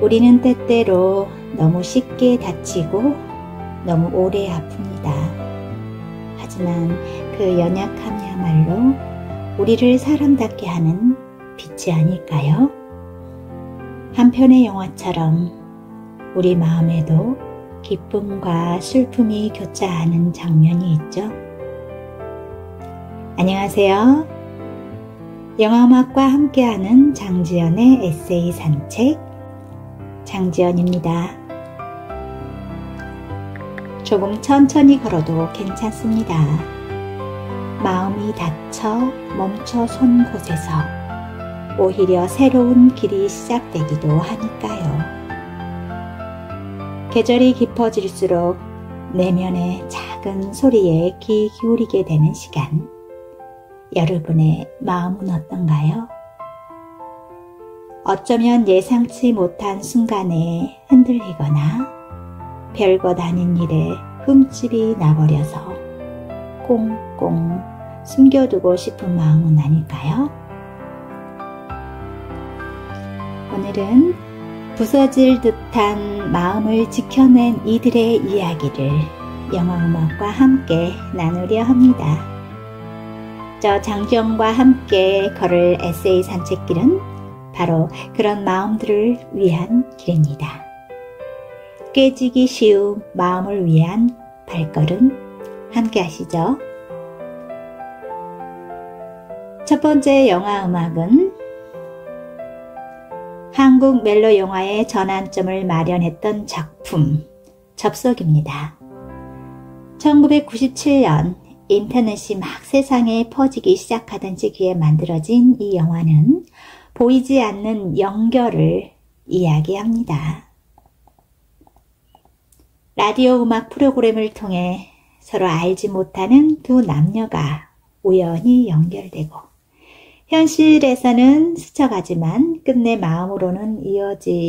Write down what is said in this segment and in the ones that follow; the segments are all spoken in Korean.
우리는 때때로 너무 쉽게 다치고 너무 오래 아픕니다. 하지만 그 연약함이야말로 우리를 사람답게 하는 빛이 아닐까요? 한 편의 영화처럼 우리 마음에도 기쁨과 슬픔이 교차하는 장면이 있죠. 안녕하세요. 영화음악과 함께하는 장지연의 에세이 산책, 장지연입니다. 조금 천천히 걸어도 괜찮습니다. 마음이 닫혀 멈춰선 곳에서 오히려 새로운 길이 시작되기도 하니까요. 계절이 깊어질수록 내면의 작은 소리에 귀 기울이게 되는 시간, 여러분의 마음은 어떤가요? 어쩌면 예상치 못한 순간에 흔들리거나 별것 아닌 일에 흠집이 나버려서 꽁꽁 숨겨두고 싶은 마음은 아닐까요? 오늘은 부서질 듯한 마음을 지켜낸 이들의 이야기를 영화음악과 함께 나누려 합니다. 저 장지연과 함께 걸을 에세이 산책길은 바로 그런 마음들을 위한 길입니다. 깨지기 쉬운 마음을 위한 발걸음 함께 하시죠. 첫 번째 영화음악은 한국 멜로 영화의 전환점을 마련했던 작품 접속입니다. 1997년 인터넷이 막 세상에 퍼지기 시작하던 시기에 만들어진 이 영화는 보이지 않는 연결을 이야기합니다. 라디오 음악 프로그램을 통해 서로 알지 못하는 두 남녀가 우연히 연결되고 현실에서는 스쳐가지만 끝내 마음으로는 이어지는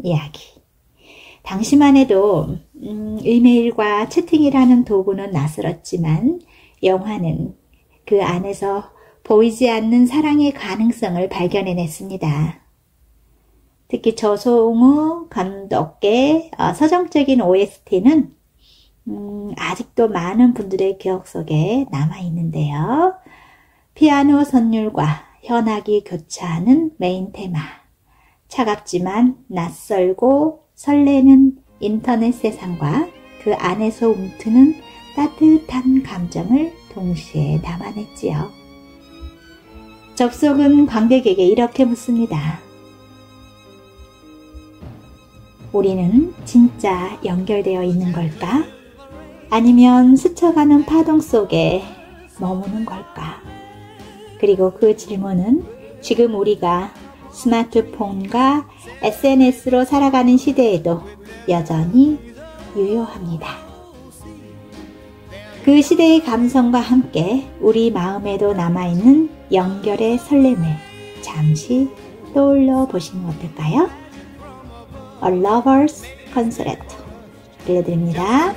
이야기. 당시만 해도 이메일과 채팅이라는 도구는 낯설었지만 영화는 그 안에서 보이지 않는 사랑의 가능성을 발견해냈습니다. 특히 조성우 감독의 서정적인 OST는 아직도 많은 분들의 기억 속에 남아있는데요. 피아노 선율과 현악이 교차하는 메인 테마, 차갑지만 낯설고 설레는 인터넷 세상과 그 안에서 움트는 따뜻한 감정을 동시에 담아냈지요. 접속은 관객에게 이렇게 묻습니다. 우리는 진짜 연결되어 있는 걸까? 아니면 스쳐가는 파동 속에 머무는 걸까? 그리고 그 질문은 지금 우리가 스마트폰과 SNS로 살아가는 시대에도 여전히 유효합니다. 그 시대의 감성과 함께 우리 마음에도 남아있는 연결의 설렘을 잠시 떠올려 보시면 어떨까요? A Lover's Concerto 들려드립니다.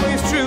Always true.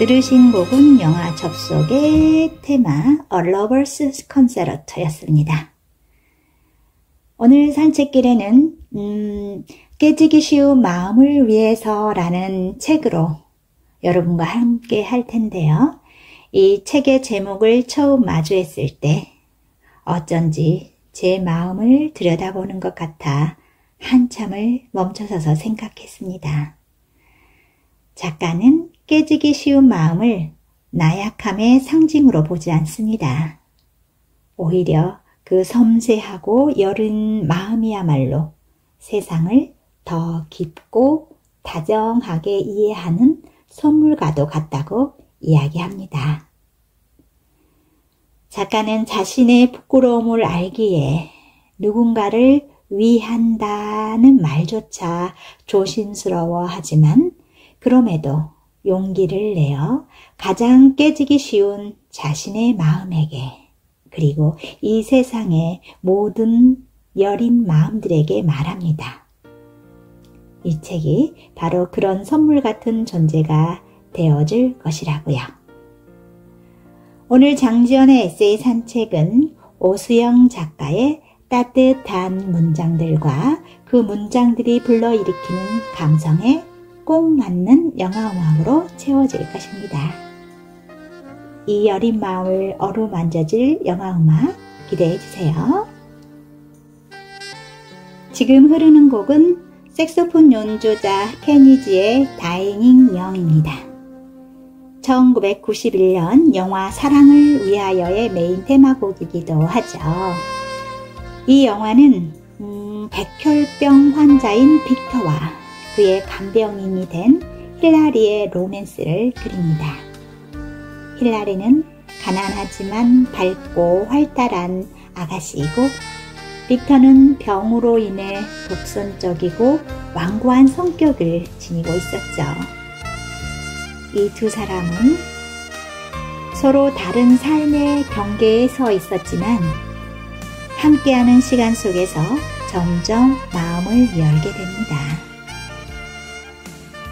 들으신 곡은 영화 접속의 테마 A Lover's Concerto였습니다. 오늘 산책길에는 깨지기 쉬운 마음을 위해서라는 책으로 여러분과 함께 할 텐데요. 이 책의 제목을 처음 마주했을 때 어쩐지 제 마음을 들여다보는 것 같아 한참을 멈춰서서 생각했습니다. 작가는 깨지기 쉬운 마음을 나약함의 상징으로 보지 않습니다. 오히려 그 섬세하고 여린 마음이야말로 세상을 더 깊고 다정하게 이해하는 선물과도 같다고 이야기합니다. 작가는 자신의 부끄러움을 알기에 누군가를 위한다는 말조차 조심스러워하지만 그럼에도 용기를 내어 가장 깨지기 쉬운 자신의 마음에게 그리고 이 세상의 모든 여린 마음들에게 말합니다. 이 책이 바로 그런 선물 같은 존재가 되어줄 것이라고요. 오늘 장지연의 에세이 산책은 오수영 작가의 따뜻한 문장들과 그 문장들이 불러일으키는 감성에 꼭 맞는 영화음악으로 채워질 것입니다. 이 여린 마음을 어루만져줄 영화음악 기대해주세요. 지금 흐르는 곡은 색소폰 연주자 케니지의 다잉잉 영입니다. 1991년 영화 사랑을 위하여의 메인 테마곡이기도 하죠. 이 영화는 백혈병 환자인 빅터와 그의 간병인이 된 힐라리의 로맨스를 그립니다. 힐라리는 가난하지만 밝고 활달한 아가씨이고 빅터는 병으로 인해 독선적이고 완고한 성격을 지니고 있었죠. 이 두 사람은 서로 다른 삶의 경계에 서 있었지만 함께하는 시간 속에서 점점 마음을 열게 됩니다.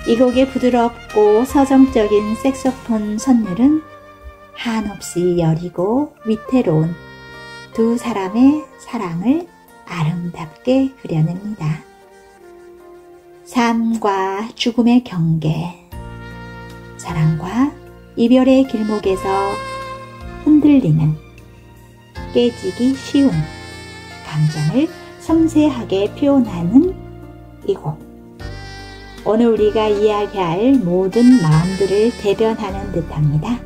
이 곡의 부드럽고 서정적인 색소폰 선율은 한없이 여리고 위태로운 두 사람의 사랑을 아름답게 그려냅니다. 삶과 죽음의 경계, 사랑과 이별의 길목에서 흔들리는 깨지기 쉬운 감정을 섬세하게 표현하는 이 곡. 오늘 우리가 이야기할 모든 마음들을 대변하는 듯합니다.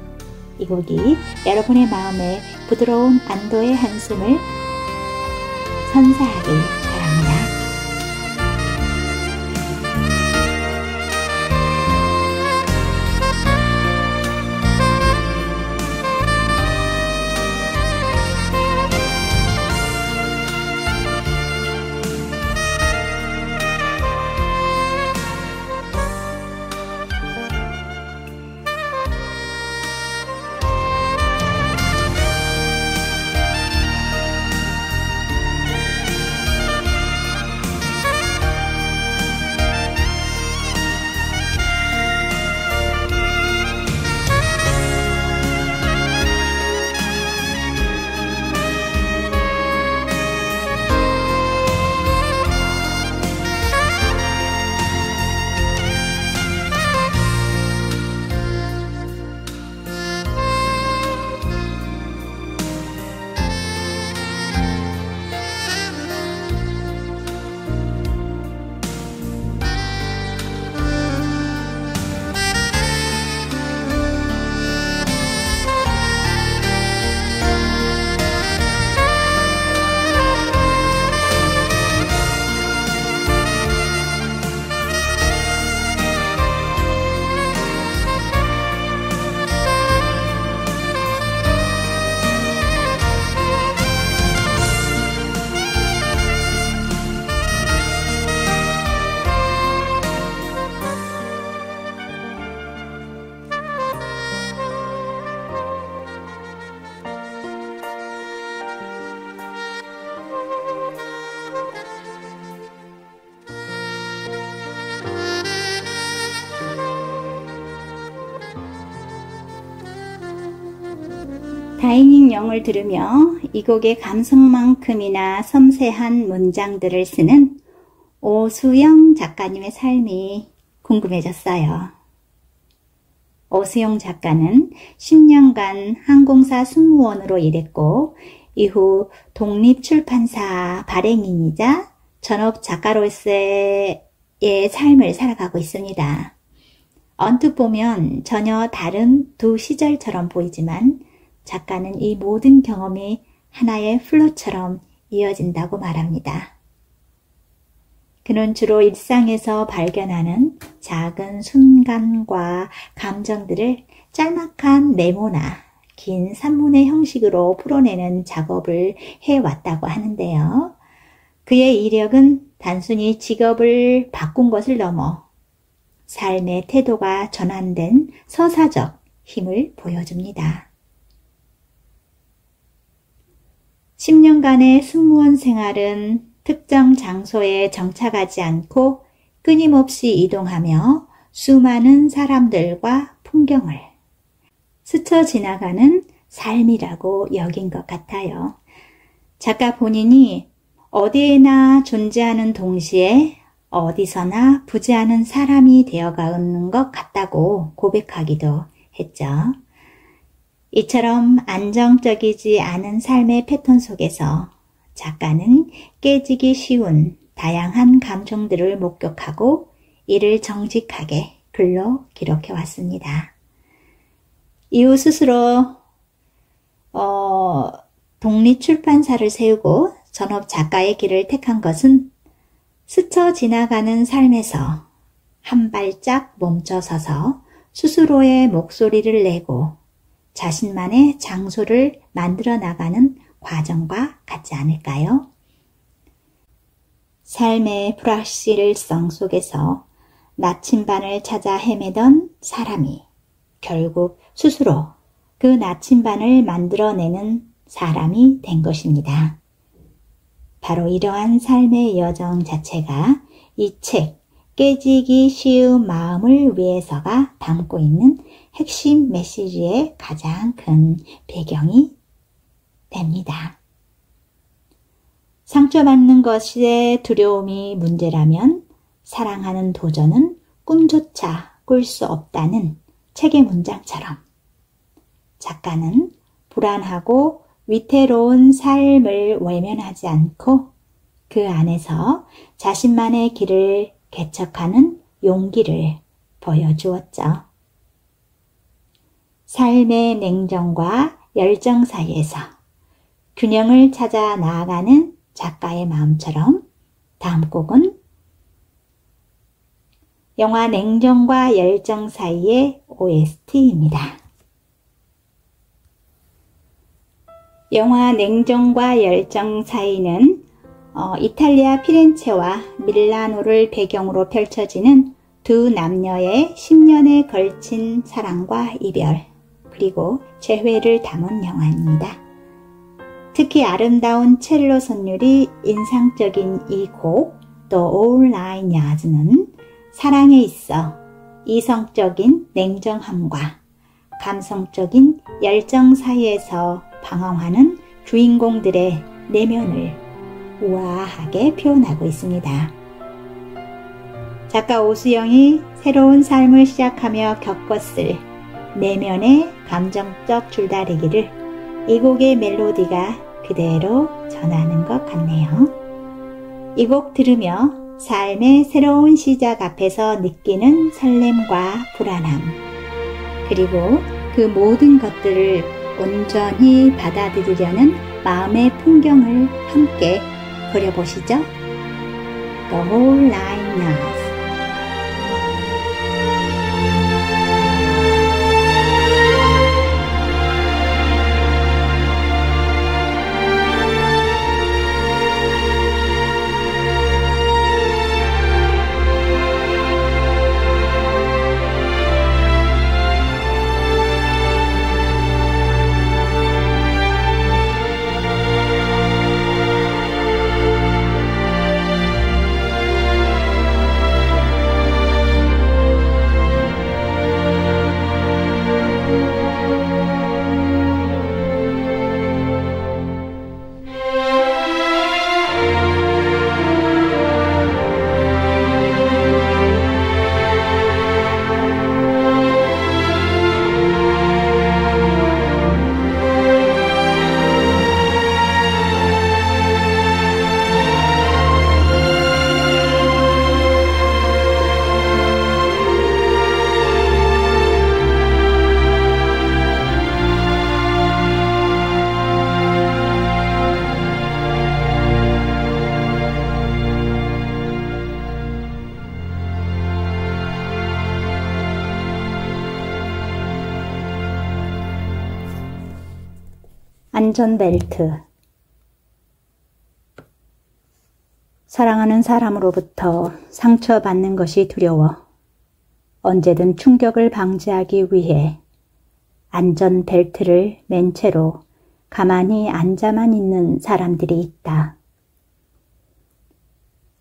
이 곡이 여러분의 마음에 부드러운 안도의 한숨을 선사하길 바랍니다. 다이닝 영을 들으며 이 곡의 감성만큼이나 섬세한 문장들을 쓰는 오수영 작가님의 삶이 궁금해졌어요. 오수영 작가는 10년간 항공사 승무원으로 일했고 이후 독립출판사 발행인이자 전업 작가로서의 삶을 살아가고 있습니다. 언뜻 보면 전혀 다른 두 시절처럼 보이지만 작가는 이 모든 경험이 하나의 플로처럼 이어진다고 말합니다. 그는 주로 일상에서 발견하는 작은 순간과 감정들을 짤막한 메모나 긴 산문의 형식으로 풀어내는 작업을 해왔다고 하는데요. 그의 이력은 단순히 직업을 바꾼 것을 넘어 삶의 태도가 전환된 서사적 힘을 보여줍니다. 10년간의 승무원 생활은 특정 장소에 정착하지 않고 끊임없이 이동하며 수많은 사람들과 풍경을 스쳐 지나가는 삶이라고 여긴 것 같아요. 작가 본인이 어디에나 존재하는 동시에 어디서나 부재하는 사람이 되어가는 것 같다고 고백하기도 했죠. 이처럼 안정적이지 않은 삶의 패턴 속에서 작가는 깨지기 쉬운 다양한 감정들을 목격하고 이를 정직하게 글로 기록해 왔습니다. 이후 스스로 독립출판사를 세우고 전업 작가의 길을 택한 것은 스쳐 지나가는 삶에서 한 발짝 멈춰서서 스스로의 목소리를 내고 자신만의 장소를 만들어 나가는 과정과 같지 않을까요? 삶의 불확실성 속에서 나침반을 찾아 헤매던 사람이 결국 스스로 그 나침반을 만들어내는 사람이 된 것입니다. 바로 이러한 삶의 여정 자체가 이 책 깨지기 쉬운 마음을 위해서가 담고 있는 핵심 메시지의 가장 큰 배경이 됩니다. 상처받는 것의 두려움이 문제라면 사랑하는 도전은 꿈조차 꿀 수 없다는 책의 문장처럼 작가는 불안하고 위태로운 삶을 외면하지 않고 그 안에서 자신만의 길을 개척하는 용기를 보여주었죠. 삶의 냉정과 열정 사이에서 균형을 찾아 나아가는 작가의 마음처럼 다음 곡은 영화 냉정과 열정 사이의 OST입니다. 영화 냉정과 열정 사이는 이탈리아 피렌체와 밀라노를 배경으로 펼쳐지는 두 남녀의 10년에 걸친 사랑과 이별, 그리고 재회를 담은 영화입니다. 특히 아름다운 첼로 선율이 인상적인 이 곡 The All Nine Yards는 사랑에 있어 이성적인 냉정함과 감성적인 열정 사이에서 방황하는 주인공들의 내면을 우아하게 표현하고 있습니다. 작가 오수영이 새로운 삶을 시작하며 겪었을 내면의 감정적 줄다리기를 이 곡의 멜로디가 그대로 전하는 것 같네요. 이 곡 들으며 삶의 새로운 시작 앞에서 느끼는 설렘과 불안함, 그리고 그 모든 것들을 온전히 받아들이려는 마음의 풍경을 함께 그려보시죠. The Whole Nine Yards. 안전벨트. 사랑하는 사람으로부터 상처받는 것이 두려워 언제든 충격을 방지하기 위해 안전벨트를 맨 채로 가만히 앉아만 있는 사람들이 있다.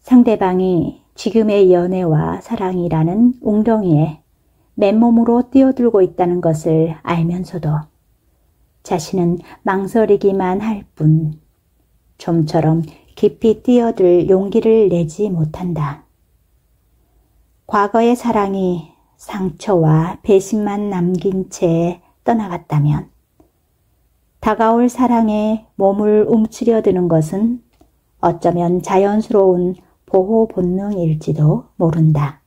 상대방이 지금의 연애와 사랑이라는 웅덩이에 맨몸으로 뛰어들고 있다는 것을 알면서도 자신은 망설이기만 할 뿐 좀처럼 깊이 뛰어들 용기를 내지 못한다. 과거의 사랑이 상처와 배신만 남긴 채 떠나갔다면 다가올 사랑에 몸을 움츠려드는 것은 어쩌면 자연스러운 보호 본능일지도 모른다.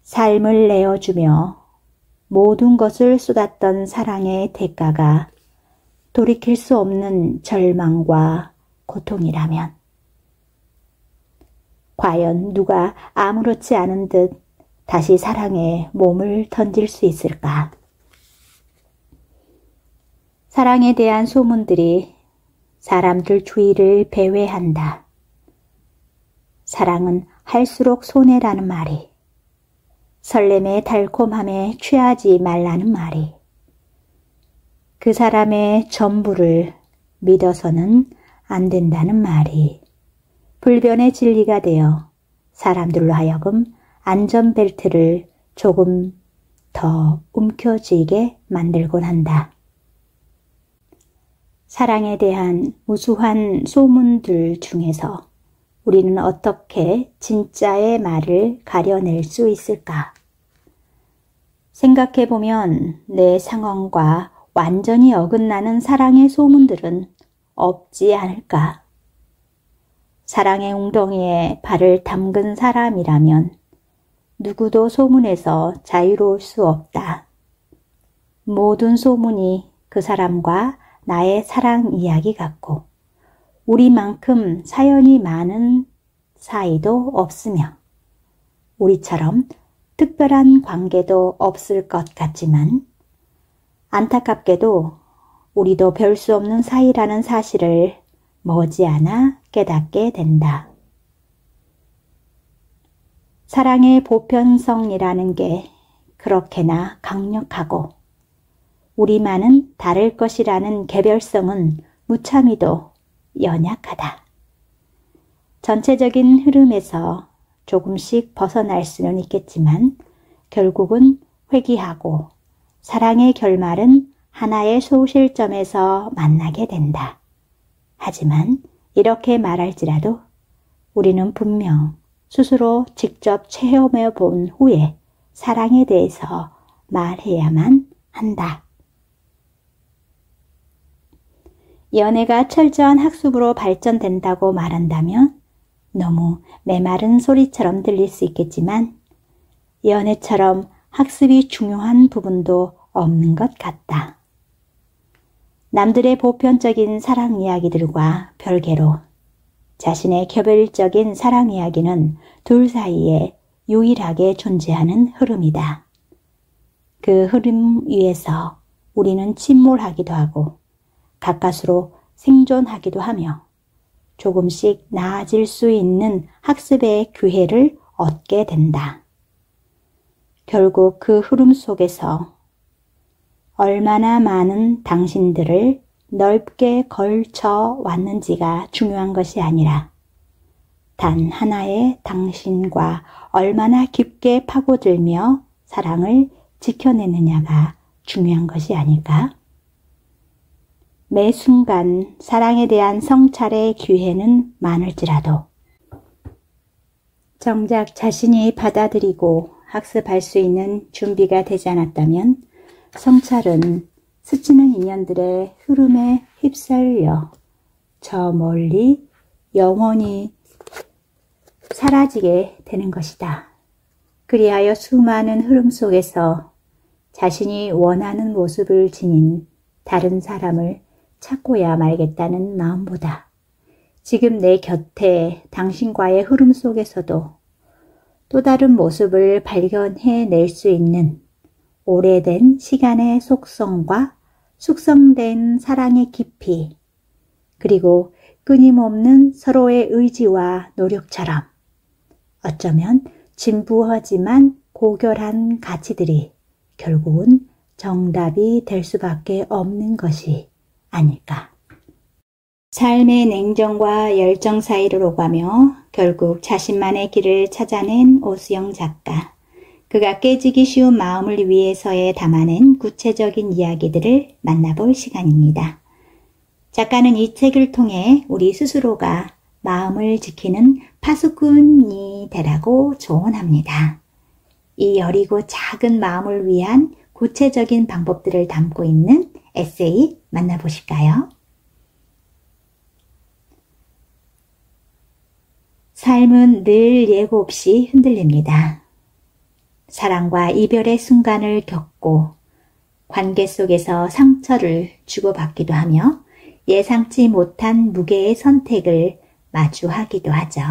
삶을 내어주며 모든 것을 쏟았던 사랑의 대가가 돌이킬 수 없는 절망과 고통이라면 과연 누가 아무렇지 않은 듯 다시 사랑에 몸을 던질 수 있을까? 사랑에 대한 소문들이 사람들 주위를 배회한다. 사랑은 할수록 손해라는 말이, 설렘의 달콤함에 취하지 말라는 말이, 그 사람의 전부를 믿어서는 안 된다는 말이 불변의 진리가 되어 사람들로 하여금 안전벨트를 조금 더 움켜쥐게 만들곤 한다. 사랑에 대한 무수한 소문들 중에서 우리는 어떻게 진짜의 말을 가려낼 수 있을까? 생각해보면 내 상황과 완전히 어긋나는 사랑의 소문들은 없지 않을까? 사랑의 웅덩이에 발을 담근 사람이라면 누구도 소문에서 자유로울 수 없다. 모든 소문이 그 사람과 나의 사랑 이야기 같고 우리만큼 사연이 많은 사이도 없으며 우리처럼 특별한 관계도 없을 것 같지만 안타깝게도 우리도 별 수 없는 사이라는 사실을 머지않아 깨닫게 된다. 사랑의 보편성이라는 게 그렇게나 강력하고 우리만은 다를 것이라는 개별성은 무참히도 연약하다. 전체적인 흐름에서 조금씩 벗어날 수는 있겠지만 결국은 회귀하고 사랑의 결말은 하나의 소실점에서 만나게 된다. 하지만 이렇게 말할지라도 우리는 분명 스스로 직접 체험해 본 후에 사랑에 대해서 말해야만 한다. 연애가 철저한 학습으로 발전된다고 말한다면 너무 메마른 소리처럼 들릴 수 있겠지만 연애처럼 학습이 중요한 부분도 없는 것 같다. 남들의 보편적인 사랑 이야기들과 별개로 자신의 개별적인 사랑 이야기는 둘 사이에 유일하게 존재하는 흐름이다. 그 흐름 위에서 우리는 침몰하기도 하고 가까스로 생존하기도 하며 조금씩 나아질 수 있는 학습의 기회를 얻게 된다. 결국 그 흐름 속에서 얼마나 많은 당신들을 넓게 걸쳐 왔는지가 중요한 것이 아니라 단 하나의 당신과 얼마나 깊게 파고들며 사랑을 지켜내느냐가 중요한 것이 아닐까? 매 순간 사랑에 대한 성찰의 기회는 많을지라도 정작 자신이 받아들이고 학습할 수 있는 준비가 되지 않았다면 성찰은 스치는 인연들의 흐름에 휩쓸려 저 멀리 영원히 사라지게 되는 것이다. 그리하여 수많은 흐름 속에서 자신이 원하는 모습을 지닌 다른 사람을 찾고야 말겠다는 마음보다 지금 내 곁에 당신과의 흐름 속에서도 또 다른 모습을 발견해낼 수 있는 오래된 시간의 속성과 숙성된 사랑의 깊이, 그리고 끊임없는 서로의 의지와 노력처럼 어쩌면 진부하지만 고결한 가치들이 결국은 정답이 될 수밖에 없는 것이 아닐까. 삶의 냉정과 열정 사이를 오가며 결국 자신만의 길을 찾아낸 오수영 작가. 그가 깨지기 쉬운 마음을 위해서에 담아낸 구체적인 이야기들을 만나볼 시간입니다. 작가는 이 책을 통해 우리 스스로가 마음을 지키는 파수꾼이 되라고 조언합니다. 이 여리고 작은 마음을 위한 구체적인 방법들을 담고 있는 에세이 만나보실까요? 삶은 늘 예고 없이 흔들립니다. 사랑과 이별의 순간을 겪고 관계 속에서 상처를 주고받기도 하며 예상치 못한 무게의 선택을 마주하기도 하죠.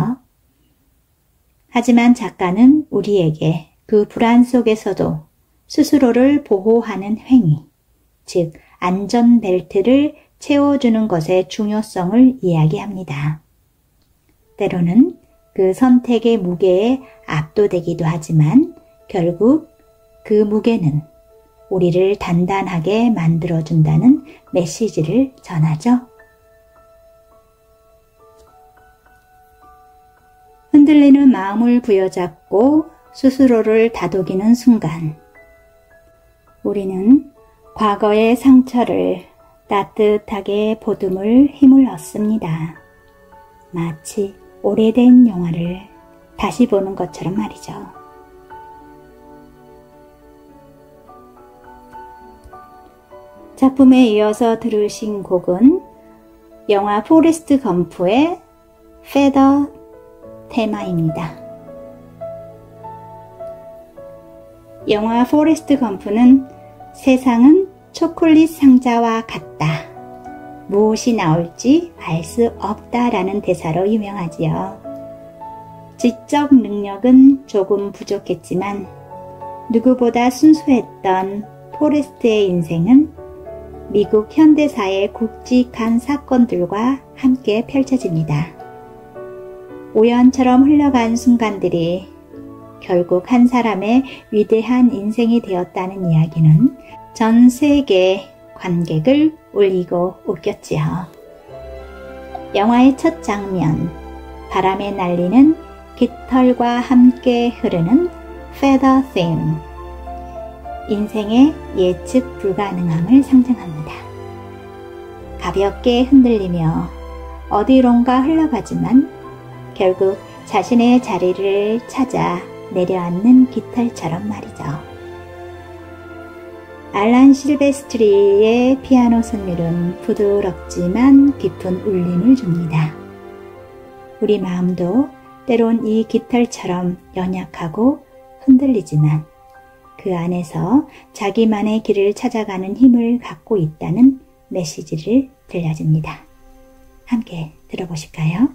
하지만 작가는 우리에게 그 불안 속에서도 스스로를 보호하는 행위, 즉 안전벨트를 채워주는 것의 중요성을 이야기합니다. 때로는 그 선택의 무게에 압도되기도 하지만 결국 그 무게는 우리를 단단하게 만들어준다는 메시지를 전하죠. 흔들리는 마음을 부여잡고 스스로를 다독이는 순간, 우리는 과거의 상처를 따뜻하게 보듬을 힘을 얻습니다. 마치 오래된 영화를 다시 보는 것처럼 말이죠. 작품에 이어서 들으신 곡은 영화 포레스트 검프의 페더 테마입니다. 영화 포레스트 검프는 세상은 초콜릿 상자와 같다. 무엇이 나올지 알 수 없다라는 대사로 유명하지요. 지적 능력은 조금 부족했지만 누구보다 순수했던 포레스트의 인생은 미국 현대사의 굵직한 사건들과 함께 펼쳐집니다. 우연처럼 흘러간 순간들이 결국 한 사람의 위대한 인생이 되었다는 이야기는 전 세계 관객을 울리고 웃겼지요. 영화의 첫 장면, 바람에 날리는 깃털과 함께 흐르는 Feather Theme. 인생의 예측 불가능함을 상징합니다. 가볍게 흔들리며 어디론가 흘러가지만 결국 자신의 자리를 찾아 내려앉는 깃털처럼 말이죠. 알란 실베스트리의 피아노 선율은 부드럽지만 깊은 울림을 줍니다. 우리 마음도 때론 이 깃털처럼 연약하고 흔들리지만 그 안에서 자기만의 길을 찾아가는 힘을 갖고 있다는 메시지를 들려줍니다. 함께 들어보실까요?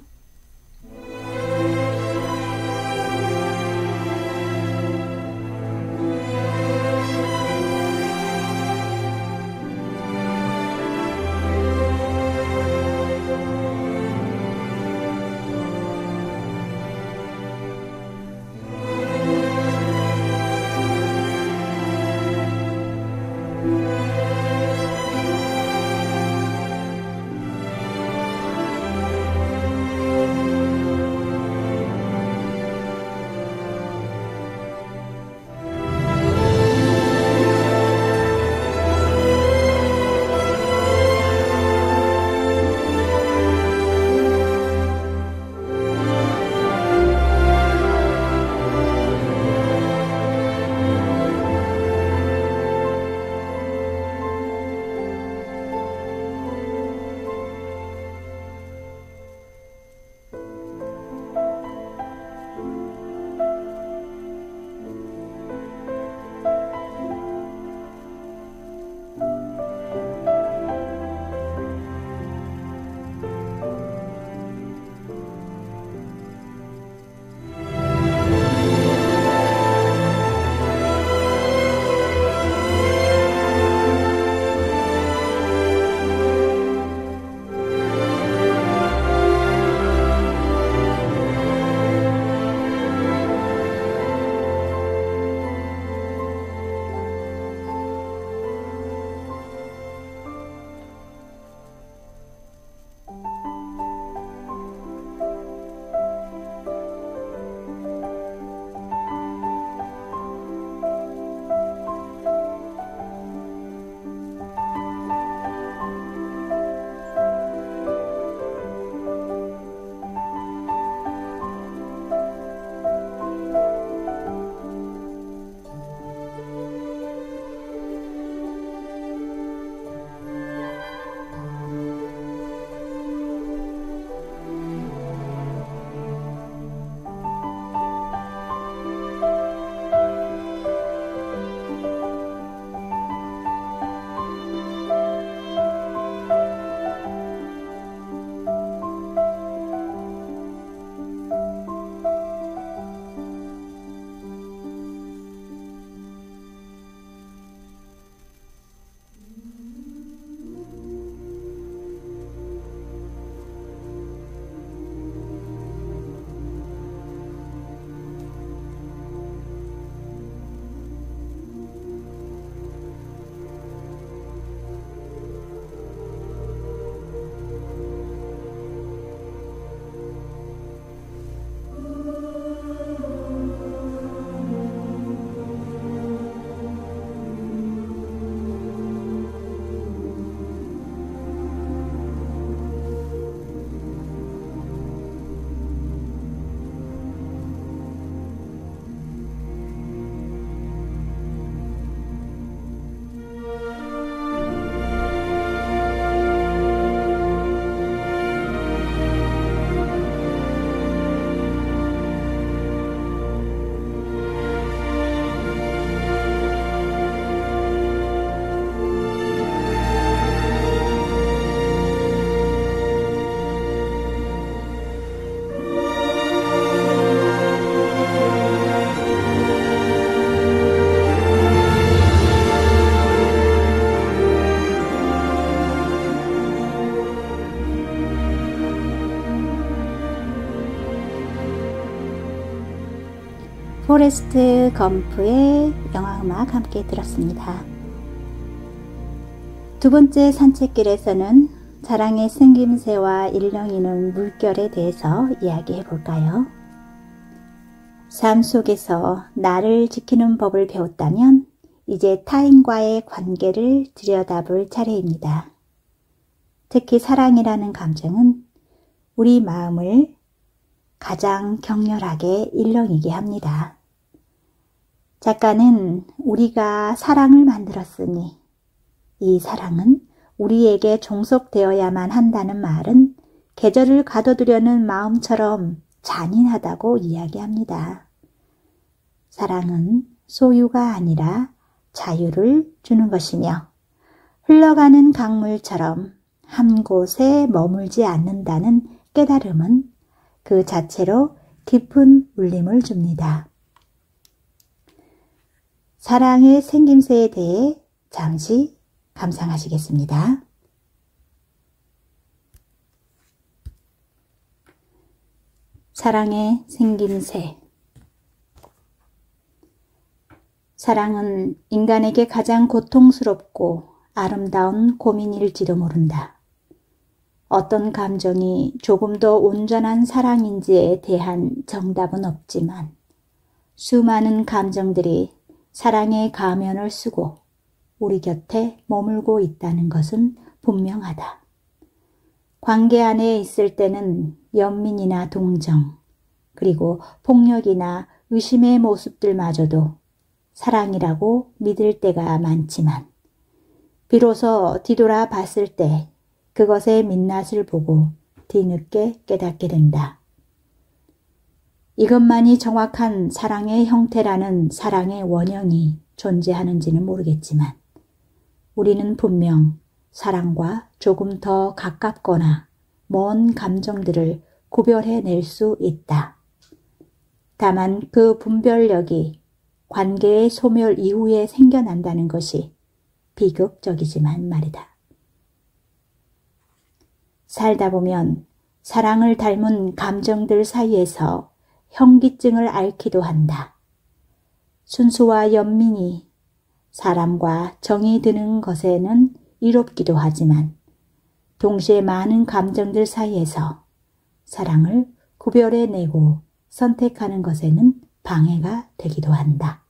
포레스트 검프의 영화음악 함께 들었습니다. 두 번째 산책길에서는 사랑의 생김새와 일렁이는 물결에 대해서 이야기해 볼까요? 삶 속에서 나를 지키는 법을 배웠다면 이제 타인과의 관계를 들여다볼 차례입니다. 특히 사랑이라는 감정은 우리 마음을 가장 격렬하게 일렁이게 합니다. 작가는 우리가 사랑을 만들었으니 이 사랑은 우리에게 종속되어야만 한다는 말은 계절을 가둬두려는 마음처럼 잔인하다고 이야기합니다. 사랑은 소유가 아니라 자유를 주는 것이며 흘러가는 강물처럼 한 곳에 머물지 않는다는 깨달음은 그 자체로 깊은 울림을 줍니다. 사랑의 생김새에 대해 잠시 감상하시겠습니다. 사랑의 생김새. 사랑은 인간에게 가장 고통스럽고 아름다운 고민일지도 모른다. 어떤 감정이 조금 더 온전한 사랑인지에 대한 정답은 없지만 수많은 감정들이 사랑의 가면을 쓰고 우리 곁에 머물고 있다는 것은 분명하다. 관계 안에 있을 때는 연민이나 동정, 그리고 폭력이나 의심의 모습들마저도 사랑이라고 믿을 때가 많지만 비로소 뒤돌아 봤을 때 그것의 민낯을 보고 뒤늦게 깨닫게 된다. 이것만이 정확한 사랑의 형태라는 사랑의 원형이 존재하는지는 모르겠지만 우리는 분명 사랑과 조금 더 가깝거나 먼 감정들을 구별해낼 수 있다. 다만 그 분별력이 관계의 소멸 이후에 생겨난다는 것이 비극적이지만 말이다. 살다 보면 사랑을 닮은 감정들 사이에서 현기증을 앓기도 한다. 순수와 연민이 사람과 정이 드는 것에는 이롭기도 하지만 동시에 많은 감정들 사이에서 사랑을 구별해내고 선택하는 것에는 방해가 되기도 한다.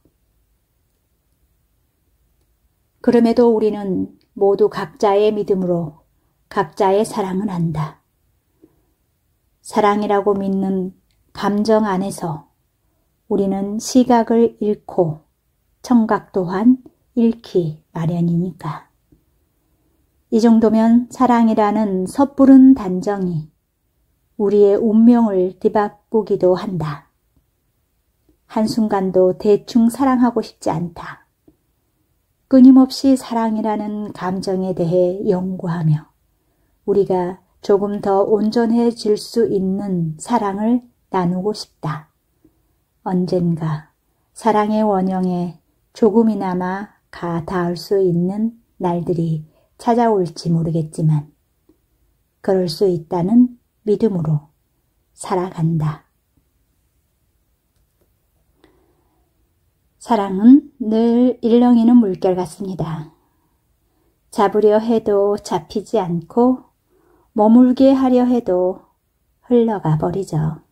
그럼에도 우리는 모두 각자의 믿음으로 각자의 사랑을 한다. 사랑이라고 믿는 감정 안에서 우리는 시각을 잃고 청각 또한 잃기 마련이니까. 이 정도면 사랑이라는 섣부른 단정이 우리의 운명을 뒤바꾸기도 한다. 한순간도 대충 사랑하고 싶지 않다. 끊임없이 사랑이라는 감정에 대해 연구하며 우리가 조금 더 온전해질 수 있는 사랑을 나누고 싶다. 언젠가 사랑의 원형에 조금이나마 닿을 수 있는 날들이 찾아올지 모르겠지만 그럴 수 있다는 믿음으로 살아간다. 사랑은 늘 일렁이는 물결 같습니다. 잡으려 해도 잡히지 않고 머물게 하려 해도 흘러가 버리죠.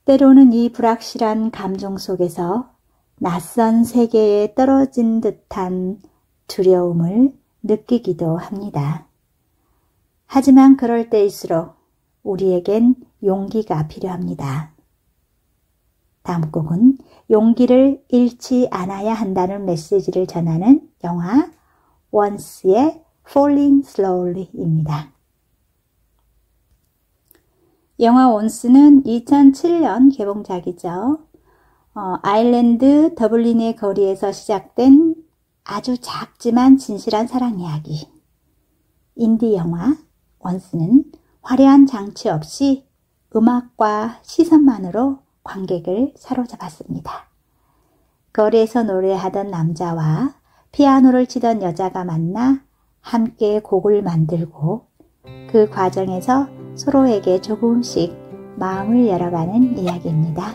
때로는 이 불확실한 감정 속에서 낯선 세계에 떨어진 듯한 두려움을 느끼기도 합니다. 하지만 그럴 때일수록 우리에겐 용기가 필요합니다. 다음 곡은 용기를 잃지 않아야 한다는 메시지를 전하는 영화 Once의 Falling Slowly입니다. 영화 Once는 2007년 개봉작이죠. 아일랜드 더블린의 거리에서 시작된 아주 작지만 진실한 사랑 이야기. 인디 영화 Once는 화려한 장치 없이 음악과 시선만으로 관객을 사로잡았습니다. 거리에서 노래하던 남자와 피아노를 치던 여자가 만나 함께 곡을 만들고 그 과정에서 서로에게 조금씩 마음을 열어가는 이야기입니다.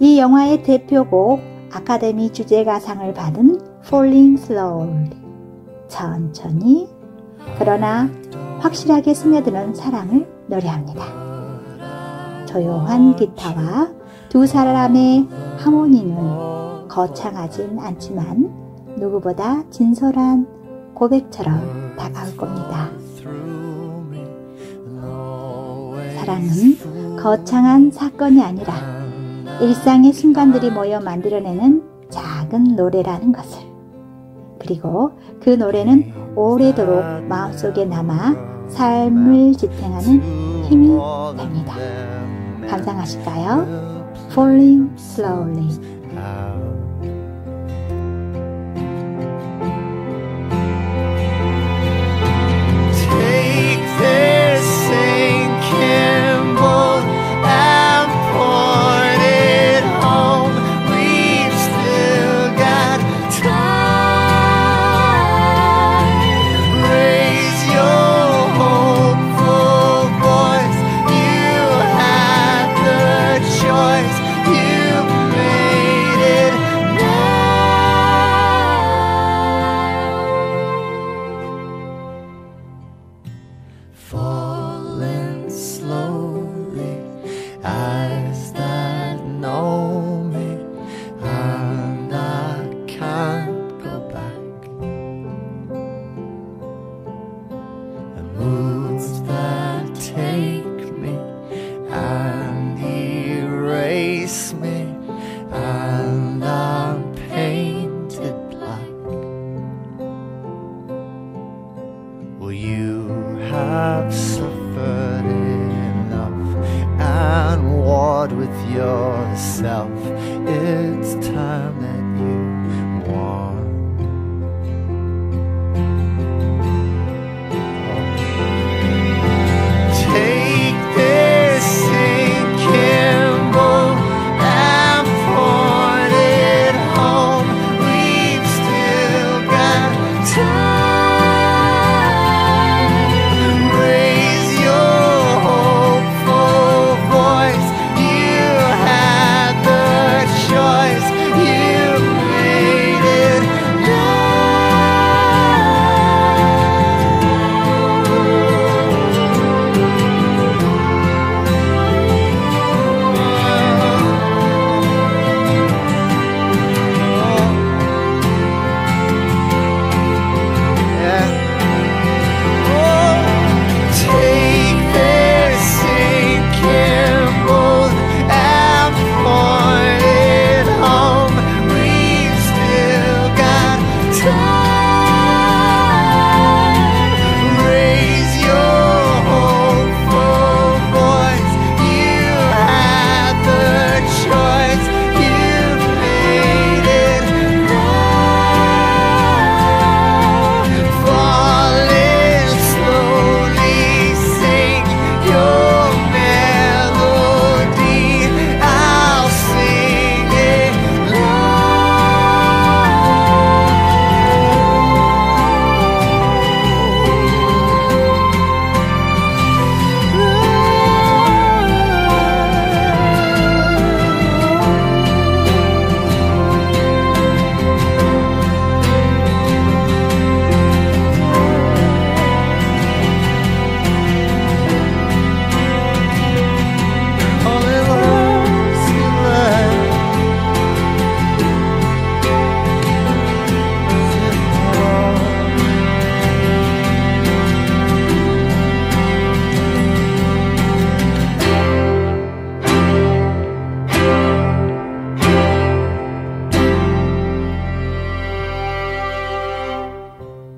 이 영화의 대표곡 아카데미 주제가상을 받은 Falling Slowly, 천천히 그러나 확실하게 스며드는 사랑을 노래합니다. 조용한 기타와 두 사람의 하모니는 거창하진 않지만 누구보다 진솔한 고백처럼 다가올 겁니다. 사랑은 거창한 사건이 아니라 일상의 순간들이 모여 만들어내는 작은 노래라는 것을, 그리고 그 노래는 오래도록 마음속에 남아 삶을 지탱하는 힘이 됩니다. 감상하실까요? Falling Slowly. Falling slowly, eyes that know me, and I can't go back. And moods that take me and erase me, and I'm painted black. Will you have suffered enough and warred with yourself? It's time that you won. Take this sinking boat and point it home. We've still got time.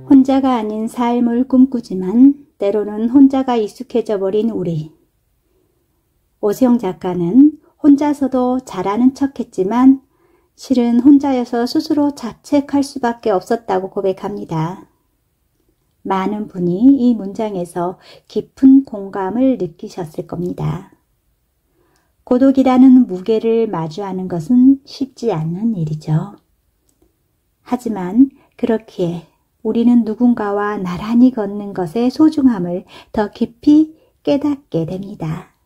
혼자가 아닌 삶을 꿈꾸지만 때로는 혼자가 익숙해져 버린 우리. 오수영 작가는 혼자서도 잘하는 척했지만 실은 혼자여서 스스로 자책할 수밖에 없었다고 고백합니다. 많은 분이 이 문장에서 깊은 공감을 느끼셨을 겁니다. 고독이라는 무게를 마주하는 것은 쉽지 않은 일이죠. 하지만 그렇기에 우리는 누군가와 나란히 걷는 것의 소중함을 더 깊이 깨닫게 됩니다.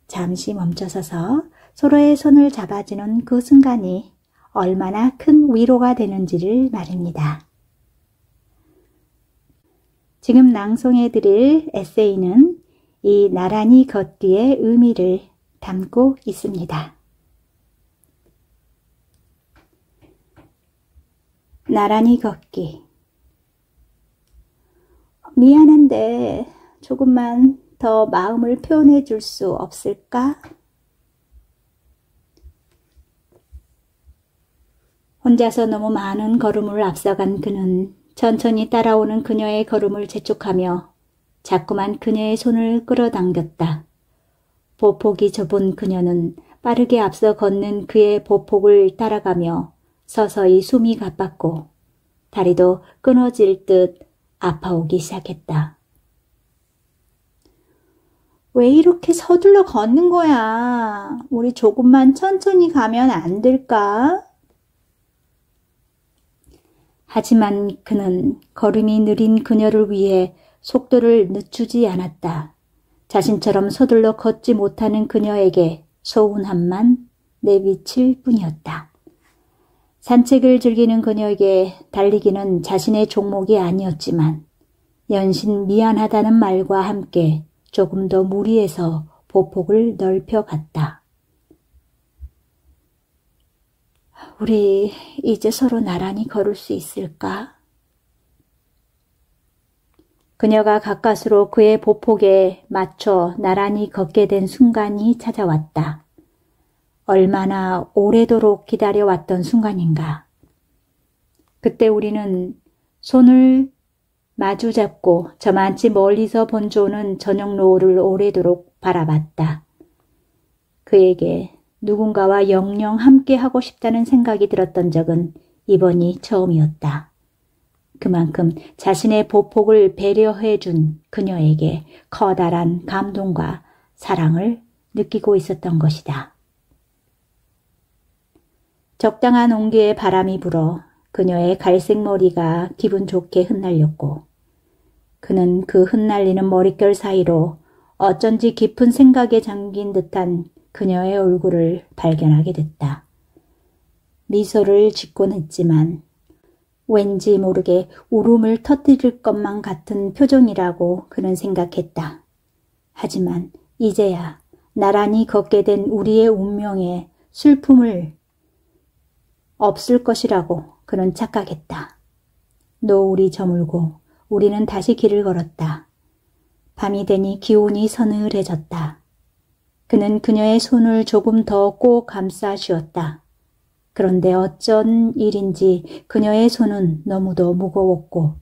잠시 멈춰서서 서로의 손을 잡아주는 그 순간이 얼마나 큰 위로가 되는지를 말입니다. 지금 낭송해 드릴 에세이는 이 나란히 걷기의 의미를 담고 있습니다. 나란히 걷기. 미안한데 조금만 더 마음을 표현해 줄 수 없을까? 혼자서 너무 많은 걸음을 앞서간 그는 천천히 따라오는 그녀의 걸음을 재촉하며 자꾸만 그녀의 손을 끌어당겼다. 보폭이 좁은 그녀는 빠르게 앞서 걷는 그의 보폭을 따라가며 서서히 숨이 가빴고 다리도 끊어질 듯 아파오기 시작했다. 왜 이렇게 서둘러 걷는 거야? 우리 조금만 천천히 가면 안 될까? 하지만 그는 걸음이 느린 그녀를 위해 속도를 늦추지 않았다. 자신처럼 서둘러 걷지 못하는 그녀에게 서운함만 내비칠 뿐이었다. 산책을 즐기는 그녀에게 달리기는 자신의 종목이 아니었지만 연신 미안하다는 말과 함께 조금 더 무리해서 보폭을 넓혀갔다. 우리 이제 서로 나란히 걸을 수 있을까? 그녀가 가까스로 그의 보폭에 맞춰 나란히 걷게 된 순간이 찾아왔다. 얼마나 오래도록 기다려왔던 순간인가. 그때 우리는 손을 마주 잡고 저만치 멀리서 번져오는 저녁 노을을 오래도록 바라봤다. 그에게 누군가와 영영 함께 하고 싶다는 생각이 들었던 적은 이번이 처음이었다. 그만큼 자신의 보폭을 배려해 준 그녀에게 커다란 감동과 사랑을 느끼고 있었던 것이다. 적당한 온기의 바람이 불어 그녀의 갈색 머리가 기분 좋게 흩날렸고 그는 그 흩날리는 머릿결 사이로 어쩐지 깊은 생각에 잠긴 듯한 그녀의 얼굴을 발견하게 됐다. 미소를 짓곤 했지만 왠지 모르게 울음을 터뜨릴 것만 같은 표정이라고 그는 생각했다. 하지만 이제야 나란히 걷게 된 우리의 운명에 슬픔을 없을 것이라고 그는 착각했다. 노을이 저물고 우리는 다시 길을 걸었다. 밤이 되니 기온이 서늘해졌다. 그는 그녀의 손을 조금 더 꼭 감싸 쥐었다. 그런데 어쩐 일인지 그녀의 손은 너무도 무거웠고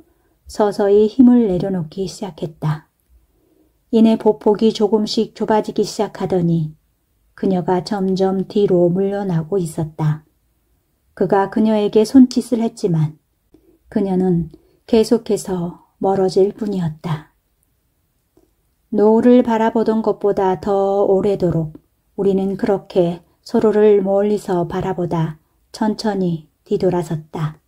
서서히 힘을 내려놓기 시작했다. 이내 보폭이 조금씩 좁아지기 시작하더니 그녀가 점점 뒤로 물러나고 있었다. 그가 그녀에게 손짓을 했지만 그녀는 계속해서 멀어질 뿐이었다. 노을을 바라보던 것보다 더 오래도록 우리는 그렇게 서로를 멀리서 바라보다 천천히 뒤돌아섰다.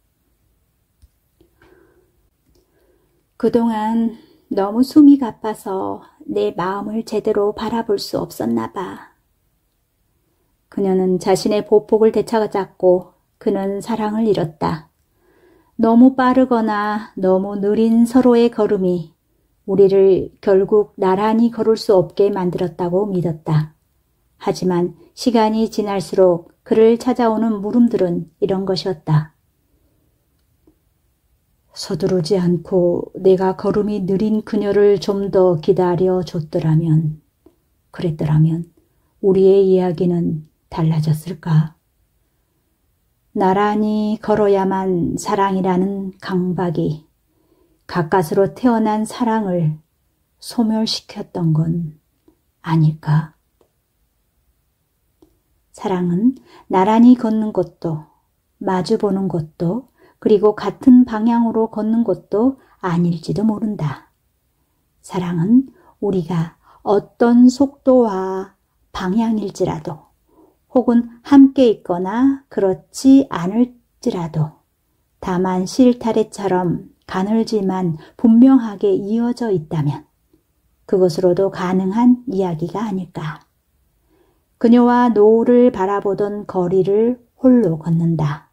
그동안 너무 숨이 가빠서 내 마음을 제대로 바라볼 수 없었나 봐. 그녀는 자신의 보폭을 되찾았고 그는 사랑을 잃었다. 너무 빠르거나 너무 느린 서로의 걸음이 우리를 결국 나란히 걸을 수 없게 만들었다고 믿었다. 하지만 시간이 지날수록 그를 찾아오는 물음들은 이런 것이었다. 서두르지 않고 내가 걸음이 느린 그녀를 좀 더 기다려줬더라면, 그랬더라면 우리의 이야기는 달라졌을까? 나란히 걸어야만 사랑이라는 강박이 가까스로 태어난 사랑을 소멸시켰던 건 아닐까? 사랑은 나란히 걷는 것도, 마주보는 것도, 그리고 같은 방향으로 걷는 것도 아닐지도 모른다. 사랑은 우리가 어떤 속도와 방향일지라도 혹은 함께 있거나 그렇지 않을지라도 다만 실타래처럼 가늘지만 분명하게 이어져 있다면 그것으로도 가능한 이야기가 아닐까. 그녀와 노을을 바라보던 거리를 홀로 걷는다.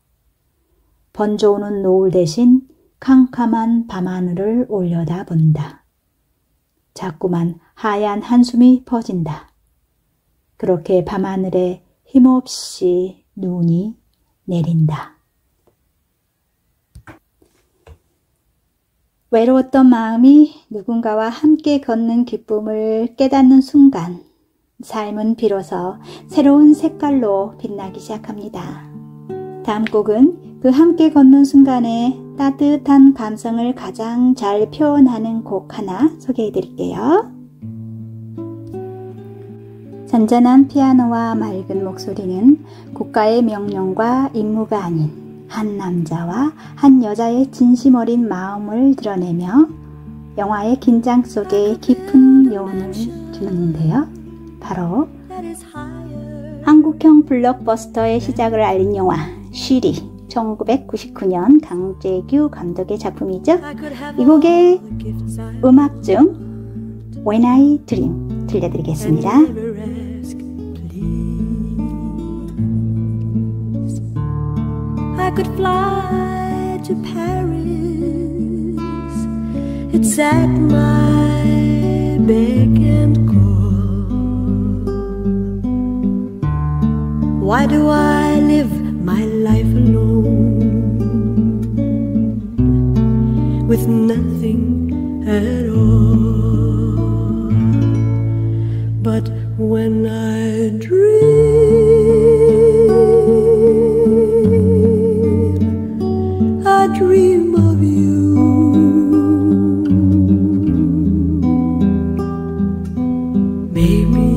번져오는 노을 대신 캄캄한 밤하늘을 올려다본다. 자꾸만 하얀 한숨이 퍼진다. 그렇게 밤하늘에 힘없이 눈이 내린다. 외로웠던 마음이 누군가와 함께 걷는 기쁨을 깨닫는 순간, 삶은 비로소 새로운 색깔로 빛나기 시작합니다. 다음 곡은 그 함께 걷는 순간에 따뜻한 감성을 가장 잘 표현하는 곡 하나 소개해 드릴게요. 잔잔한 피아노와 맑은 목소리는 국가의 명령과 임무가 아닌 한 남자와 한 여자의 진심 어린 마음을 드러내며 영화의 긴장 속에 깊은 여운을 주는데요. 바로 한국형 블록버스터의 시작을 알린 영화 쉬리, 1999년 강재규 감독의 작품이죠. 이 곡의 음악 중 When I Dream 들려드리겠습니다. I could fly to Paris. It's at my beck and call. Why do I live my life alone with nothing at all? But when I dream, I dream of you. Maybe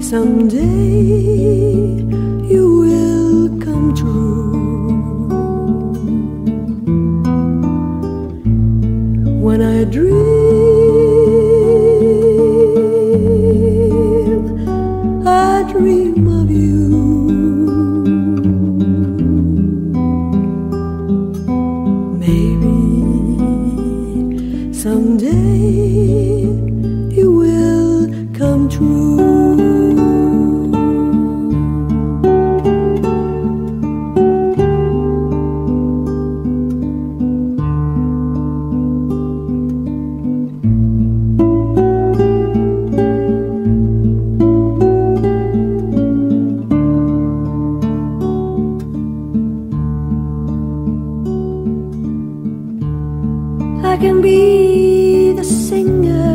someday you will come true. When I dream, I dream of you. Someday you will come true. I can be the singer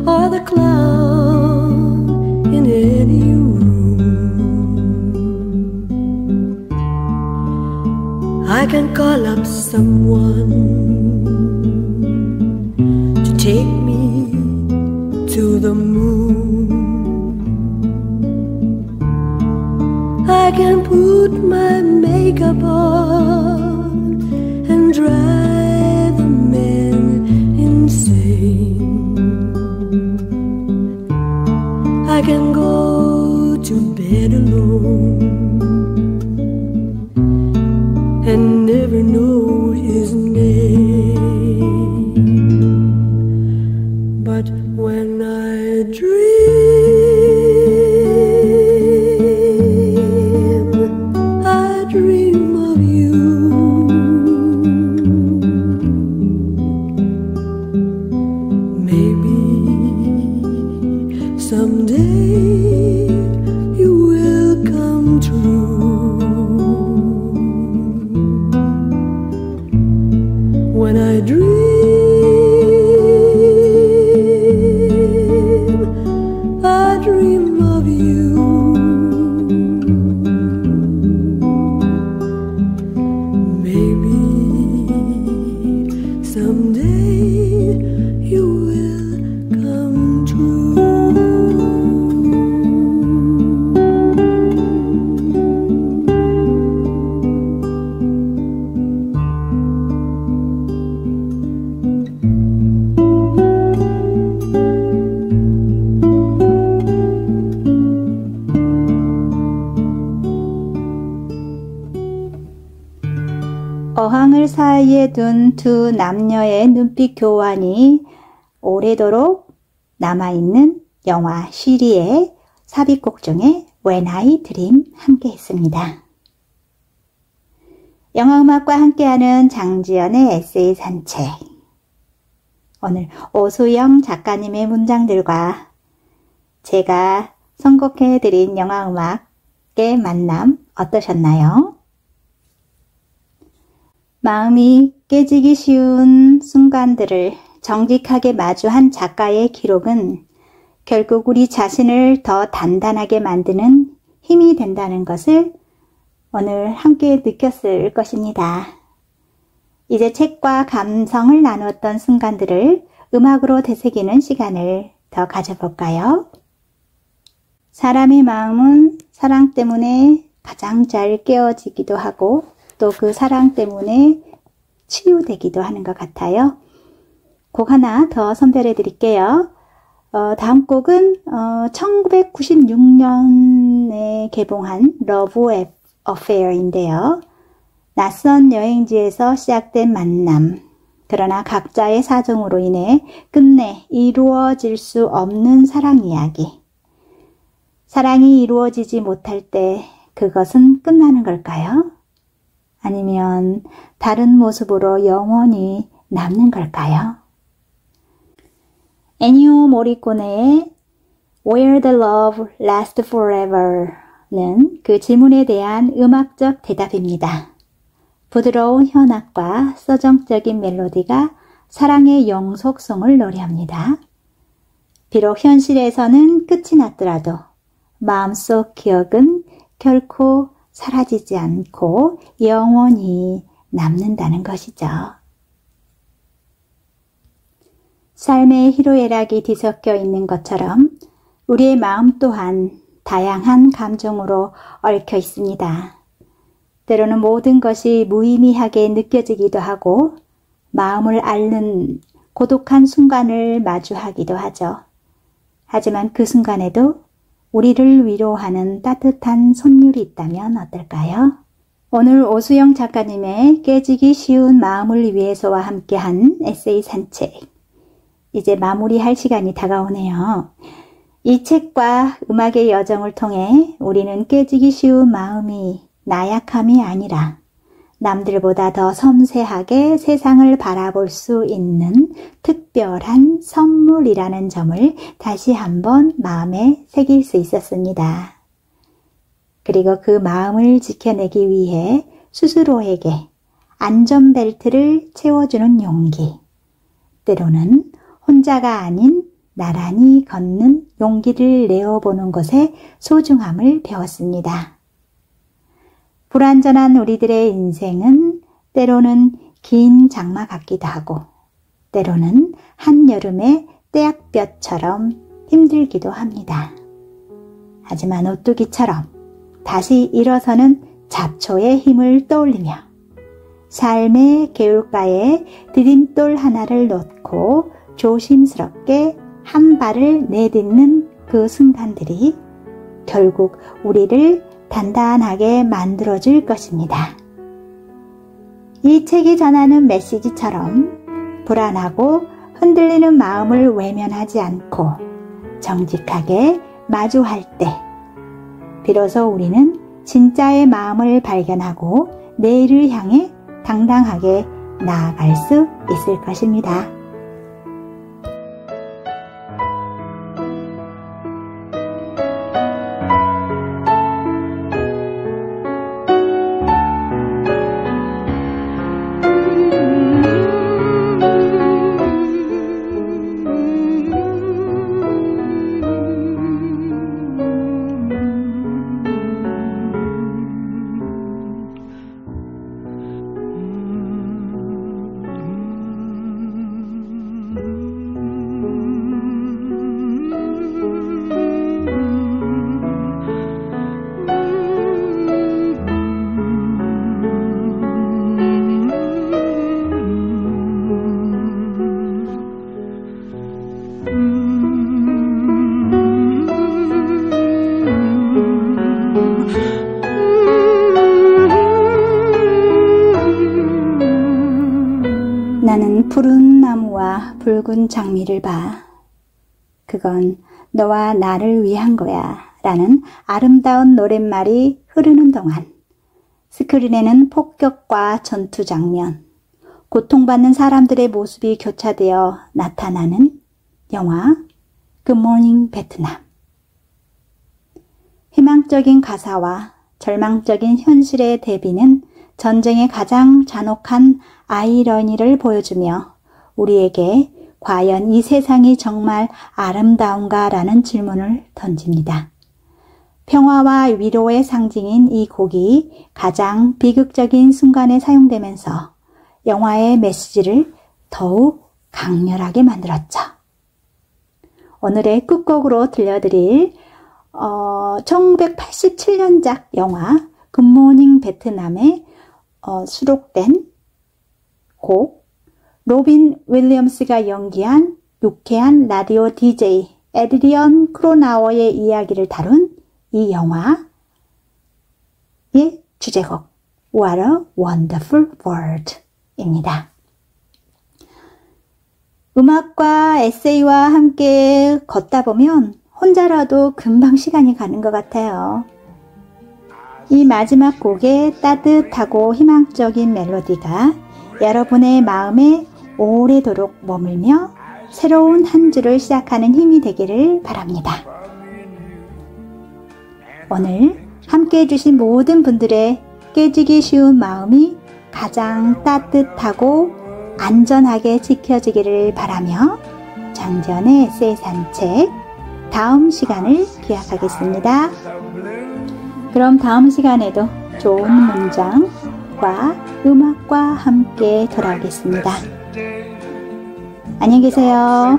or the clown in any room. I can call up someone to take me to the moon. I can put my makeup on and drive the men insane. I can go to bed alone and never know his name. But when I dream, I dream of you. Someday you will come true. When I dream, I dream of you. Maybe someday you will come true. 어항을 사이에 둔 두 남녀의 눈빛 교환이 오래도록 남아있는 영화 쉬리의 삽입곡 중에 When I Dream 함께 했습니다. 영화음악과 함께하는 장지연의 에세이 산책. 오늘 오수영 작가님의 문장들과 제가 선곡해드린 영화음악의 만남 어떠셨나요? 마음이 깨지기 쉬운 순간들을 정직하게 마주한 작가의 기록은 결국 우리 자신을 더 단단하게 만드는 힘이 된다는 것을 오늘 함께 느꼈을 것입니다. 이제 책과 감성을 나누었던 순간들을 음악으로 되새기는 시간을 더 가져볼까요? 사람의 마음은 사랑 때문에 가장 잘 깨어지기도 하고 또 그 사랑 때문에 치유되기도 하는 것 같아요. 곡 하나 더 선별해 드릴게요. 다음 곡은 1996년에 개봉한 Love Affair인데요. 낯선 여행지에서 시작된 만남, 그러나 각자의 사정으로 인해 끝내 이루어질 수 없는 사랑 이야기. 사랑이 이루어지지 못할 때 그것은 끝나는 걸까요? 아니면 다른 모습으로 영원히 남는 걸까요? 에니오 모리코네의 Will the Love Last Forever는 그 질문에 대한 음악적 대답입니다. 부드러운 현악과 서정적인 멜로디가 사랑의 영속성을 노래합니다. 비록 현실에서는 끝이 났더라도 마음속 기억은 결코 사라지지 않고 영원히 남는다는 것이죠. 삶의 희로애락이 뒤섞여 있는 것처럼 우리의 마음 또한 다양한 감정으로 얽혀 있습니다. 때로는 모든 것이 무의미하게 느껴지기도 하고 마음을 앓는 고독한 순간을 마주하기도 하죠. 하지만 그 순간에도 우리를 위로하는 따뜻한 손율이 있다면 어떨까요? 오늘 오수영 작가님의 깨지기 쉬운 마음을 위해서와 함께한 에세이 산책. 이제 마무리할 시간이 다가오네요. 이 책과 음악의 여정을 통해 우리는 깨지기 쉬운 마음이 나약함이 아니라 남들보다 더 섬세하게 세상을 바라볼 수 있는 특별한 선물이라는 점을 다시 한번 마음에 새길 수 있었습니다. 그리고 그 마음을 지켜내기 위해 스스로에게 안전벨트를 채워주는 용기. 때로는 혼자가 아닌 나란히 걷는 용기를 내어보는 것의 소중함을 배웠습니다. 불완전한 우리들의 인생은 때로는 긴 장마 같기도 하고 때로는 한여름의 떼약볕처럼 힘들기도 합니다. 하지만 오뚜기처럼 다시 일어서는 잡초의 힘을 떠올리며 삶의 개울가에 디딤돌 하나를 놓고 조심스럽게 한 발을 내딛는 그 순간들이 결국 우리를 단단하게 만들어줄 것입니다. 이 책이 전하는 메시지처럼 불안하고 흔들리는 마음을 외면하지 않고 정직하게 마주할 때 비로소 우리는 진짜의 마음을 발견하고 내일을 향해 당당하게 나아갈 수 있을 것입니다. 나는 푸른 나무와 붉은 장미를 봐. 그건 너와 나를 위한 거야 라는 아름다운 노랫말이 흐르는 동안 스크린에는 폭격과 전투 장면, 고통받는 사람들의 모습이 교차되어 나타나는 영화 굿모닝 베트남. 희망적인 가사와 절망적인 현실의 대비는 전쟁의 가장 잔혹한 아이러니를 보여주며 우리에게 과연 이 세상이 정말 아름다운가 라는 질문을 던집니다. 평화와 위로의 상징인 이 곡이 가장 비극적인 순간에 사용되면서 영화의 메시지를 더욱 강렬하게 만들었죠. 오늘의 끝곡으로 들려드릴 1987년작 영화 굿모닝 베트남에 수록된 곡 로빈 윌리엄스가 연기한 유쾌한 라디오 DJ 에드리언 크로나워의 이야기를 다룬 이 영화의 주제곡 What a Wonderful World 입니다. 음악과 에세이와 함께 걷다 보면 혼자라도 금방 시간이 가는 것 같아요. 이 마지막 곡의 따뜻하고 희망적인 멜로디가 여러분의 마음에 오래도록 머물며 새로운 한 주를 시작하는 힘이 되기를 바랍니다. 오늘 함께 해주신 모든 분들의 깨지기 쉬운 마음이 가장 따뜻하고 안전하게 지켜지기를 바라며 장지연의 에세이 산책 다음 시간을 기약하겠습니다. 그럼 다음 시간에도 좋은 문장과 음악과 함께 돌아오겠습니다. 안녕히 계세요.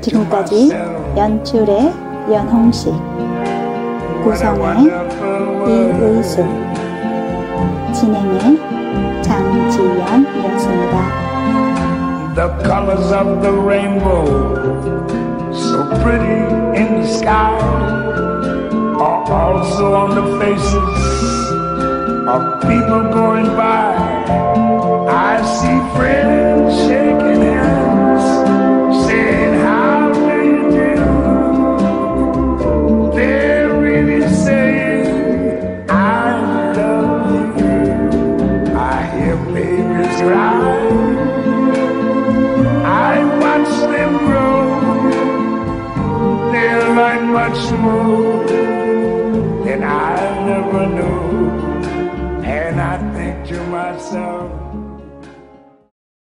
지금까지 연출의 연홍식, 구성의 이의수, 진행의 장지연이었습니다. The colors of the rainbow, so pretty in the sky, are also on the faces of people going by. I see friends shaking hands, saying how do you do? They're really saying I love you. I hear babies cry, I watch them grow. They'll learn much more than I never knew. And I think to myself,